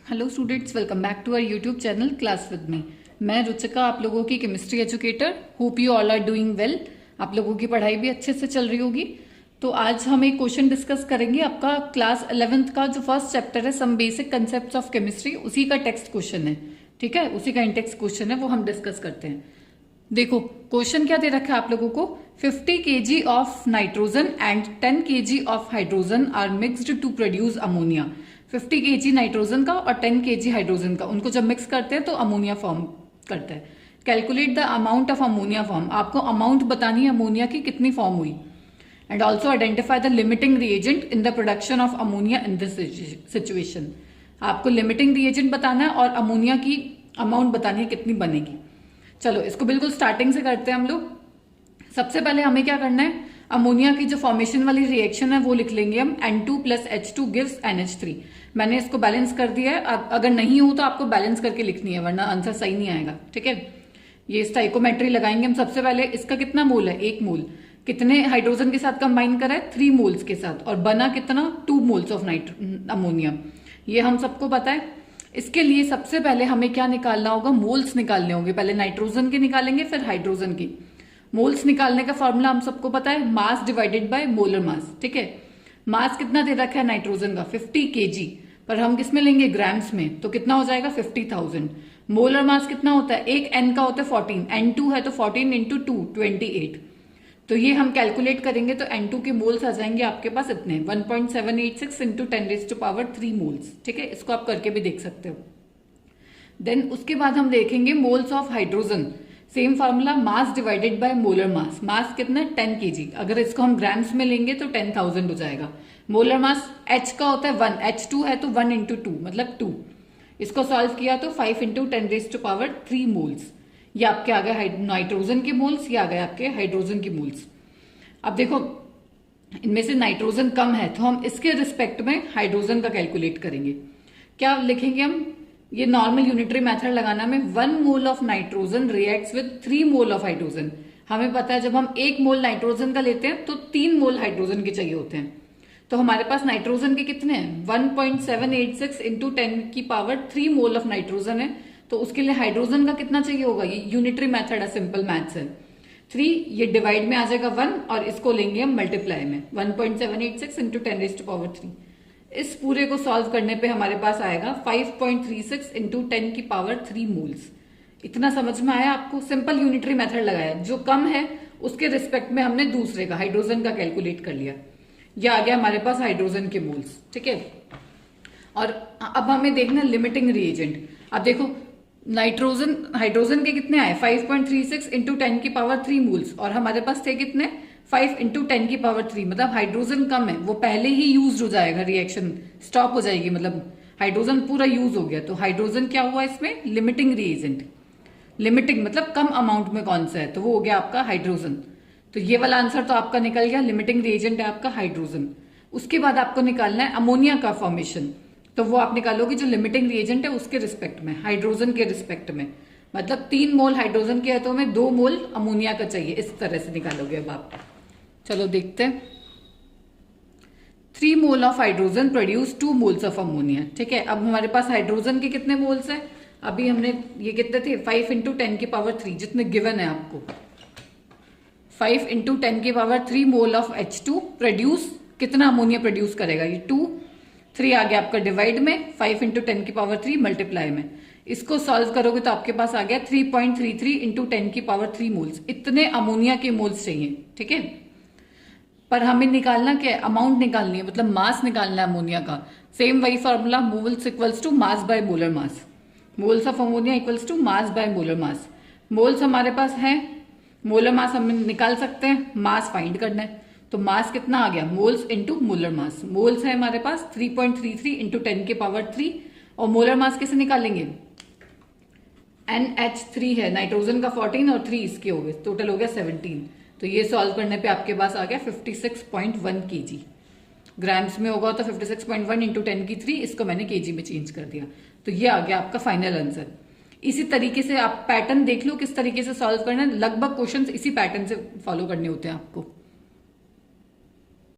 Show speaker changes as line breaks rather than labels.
Hello students, welcome back to our YouTube channel class with me. मैं रुचिका, आप लोगों की chemistry educator. Hope you all are doing well. आप लोगों की पढ़ाई भी अच्छे से चल रही होगी। तो आज हम एक क्वेश्चन डिस्कस करेंगे। आपका क्लास 11th का जो फर्स्ट चैप्टर है some basic concepts of chemistry, उसी का टेक्स्ट क्वेश्चन है। ठीक है, उसी का इंटेक्स्ट क्वेश्चन है, वो हम डिस्कस करते हैं। देखो क्वेश्चन क्या दे रखा है आप लोगों को। 50 kg of nitrogen and 10 kg of hydrogen are mixed to produce ammonia. 50 kg nitrogen का और 10 kg हाइड्रोजन का, उनको जब मिक्स करते हैं तो अमोनिया फॉर्म करता है। Calculate the amount of ammonia form, आपको अमाउंट बतानी है अमोनिया की कितनी फॉर्म हुई। And also identify the limiting reagent in the production of ammonia in this situation. आपको लिमिटिंग रिएजेंट बताना है और अमोनिया की अमाउंट बतानी है कितनी बनेगी। चलो इसको बिल्कुल स्टार्टिंग से करते हैं हम लोग। सबसे पहले हमें क्या करना है, अमोनिया की जो फॉर्मेशन वाली रिएक्शन है वो लिख लेंगे हम। N2 plus H2 gives NH3। मैंने इसको बैलेंस कर दिया है। अगर नहीं हो तो आपको बैलेंस करके लिखनी है, वरना आंसर सही नहीं आएगा। ठीक है, ये स्टाइकोमेट्री लगाएंगे हम। सबसे पहले इसका कितना मोल है, 1 मोल। कितने हाइड्रोजन के साथ कंबाइन करा है, 3 मोल्स के साथ, और बना कितना, 2 मोल्स ऑफ अमोनिया। ये हम सबको पता है। इसके लिए सबसे पहले हमें क्या निकालना होगा, मोल्स निकालने होंगे। पहले नाइट्रोजन के निकालेंगे, फिर हाइड्रोजन की। मोल्स निकालने का फॉर्मूला हम सबको पता है, मास डिवाइडेड बाय मोलर मास। ठीक है, मास कितना दे रखा है नाइट्रोजन का, 50 kg, पर हम किस में लेंगे, ग्राम्स में, तो कितना हो जाएगा 50,000। मोलर मास कितना होता है, एक एन का होता है 14, N2 है तो 14 इंटू 2 28। तो ये हम कैलकुलेट करेंगे तो N2 के मोल्स आ जाएंगे आपके पास इतने, 1.786 इंटू 10⁻³ मोल्स। ठीक है, इसको आप करके भी देख सकते हो। देन उसके बाद हम देखेंगे moles of hydrogen. Same formula, mass divided by molar mass. Mass कितना है, 10 kg। अगर इसको हम ग्राम्स में लेंगे तो 10,000 हो जाएगा। मोलर मास H का होता है 1, H2 है तो 1 इंटू 2 मतलब 2। इसको सॉल्व किया तो 5 इंटू 10⁻³ मोल्स। ये आपके आ गए नाइट्रोजन के मोल्स, ये आ गए आपके हाइड्रोजन के मोल्स। अब देखो इनमें से नाइट्रोजन कम है तो हम इसके रिस्पेक्ट में हाइड्रोजन का कैलकुलेट करेंगे। क्या लिखेंगे हम, ये नॉर्मल यूनिटरी मेथड लगाना में 1 mole of nitrogen reacts with 3 mole of hydrogen. हमें पता है जब हम 1 मोल नाइट्रोजन का लेते हैं तो 3 मोल हाइड्रोजन के चाहिए होते हैं। तो हमारे पास नाइट्रोजन के कितने हैं, 1.786 इंटू 10⁻³ मोल ऑफ नाइट्रोजन है। तो उसके लिए हाइड्रोजन का कितना चाहिए होगा, ये यूनिटरी मेथड है, सिंपल मैथ्स है। 3 ये डिवाइड में आ जाएगा 1 और इसको लेंगे हम मल्टीप्लाई में, 1.786 इंटू 10⁻³ इस पूरे को सॉल्व करने पे हमारे पास आएगा 5.36 इंटू 10⁻³ मोल्स। इतना समझ में आया आपको, सिंपल यूनिटरी मेथड लगाया। जो कम है उसके रिस्पेक्ट में हमने दूसरे का हाइड्रोजन का कैलकुलेट कर लिया। ये आ गया हमारे पास हाइड्रोजन के मोल्स। ठीक है, और अब हमें देखना लिमिटिंग रिएजेंट। अब देखो नाइट्रोजन हाइड्रोजन के कितने आए, 5.36 इंटू 10⁻³ मोल्स, और हमारे पास थे कितने, 5 इंटू 10⁻³। मतलब हाइड्रोजन कम है, वो पहले ही यूज हो जाएगा, रिएक्शन स्टॉप हो जाएगी, मतलब हाइड्रोजन पूरा यूज हो गया। तो हाइड्रोजन क्या हुआ इसमें, लिमिटिंग रिएजेंट। लिमिटिंग मतलब कम अमाउंट में कौन सा है, तो वो हो गया आपका हाइड्रोजन। तो ये वाला आंसर तो आपका निकल गया, लिमिटिंग रिएजेंट है आपका हाइड्रोजन। उसके बाद आपको निकालना है अमोनिया का फॉर्मेशन। तो वो आप निकालोगे जो लिमिटिंग रिएजेंट है उसके रिस्पेक्ट में, हाइड्रोजन के रिस्पेक्ट में। मतलब 3 मोल हाइड्रोजन के है तो हमें 2 मोल अमोनिया का चाहिए, इस तरह से निकालोगे अब आप। चलो देखते हैं। 3 mole of hydrogen produce 2 moles of ammonia. ठीक है, अब हमारे पास हाइड्रोजन के कितने मोल्स हैं, अभी हमने ये कितने थे, 5 इंटू 10⁻³ जितने गिवन है आपको। 5 into 10⁻³ mole of H2 produce कितना अमोनिया प्रोड्यूस करेगा, ये 2। 3 आ गया आपका डिवाइड में, 5 इंटू 10⁻³ मल्टीप्लाई में। इसको सॉल्व करोगे तो आपके पास आ गया 3.33 इंटू 10⁻³ मोल्स। इतने अमोनिया के मोल्स चाहिए। ठीक है, पर हमें निकालना क्या है, अमाउंट निकालनी है, मतलब मास निकालना है अमोनिया का। सेम वही formula, moles equals to mass by molar mass. Moles of ammonia equals to mass by molar mass. Moles हमारे पास है, मोलर मास हम निकाल सकते हैं, मास फाइंड करना है। तो मास कितना आ गया, moles into molar mass. Moles है हमारे पास 3.33 इंटू 10⁻³, और मोलर मास कैसे निकालेंगे, NH3 है, नाइट्रोजन का 14 और 3 इसके हो गए, टोटल हो गया 17। तो ये सॉल्व करने पे आपके पास आ गया 56.1 kg। ग्राम्स में होगा तो 56.1 इंटू 10⁻³, इसको मैंने kg में चेंज कर दिया। तो ये आ गया आपका फाइनल आंसर। इसी तरीके से आप पैटर्न देख लो किस तरीके से सॉल्व करना है, लगभग क्वेश्चंस इसी पैटर्न से फॉलो करने होते हैं आपको।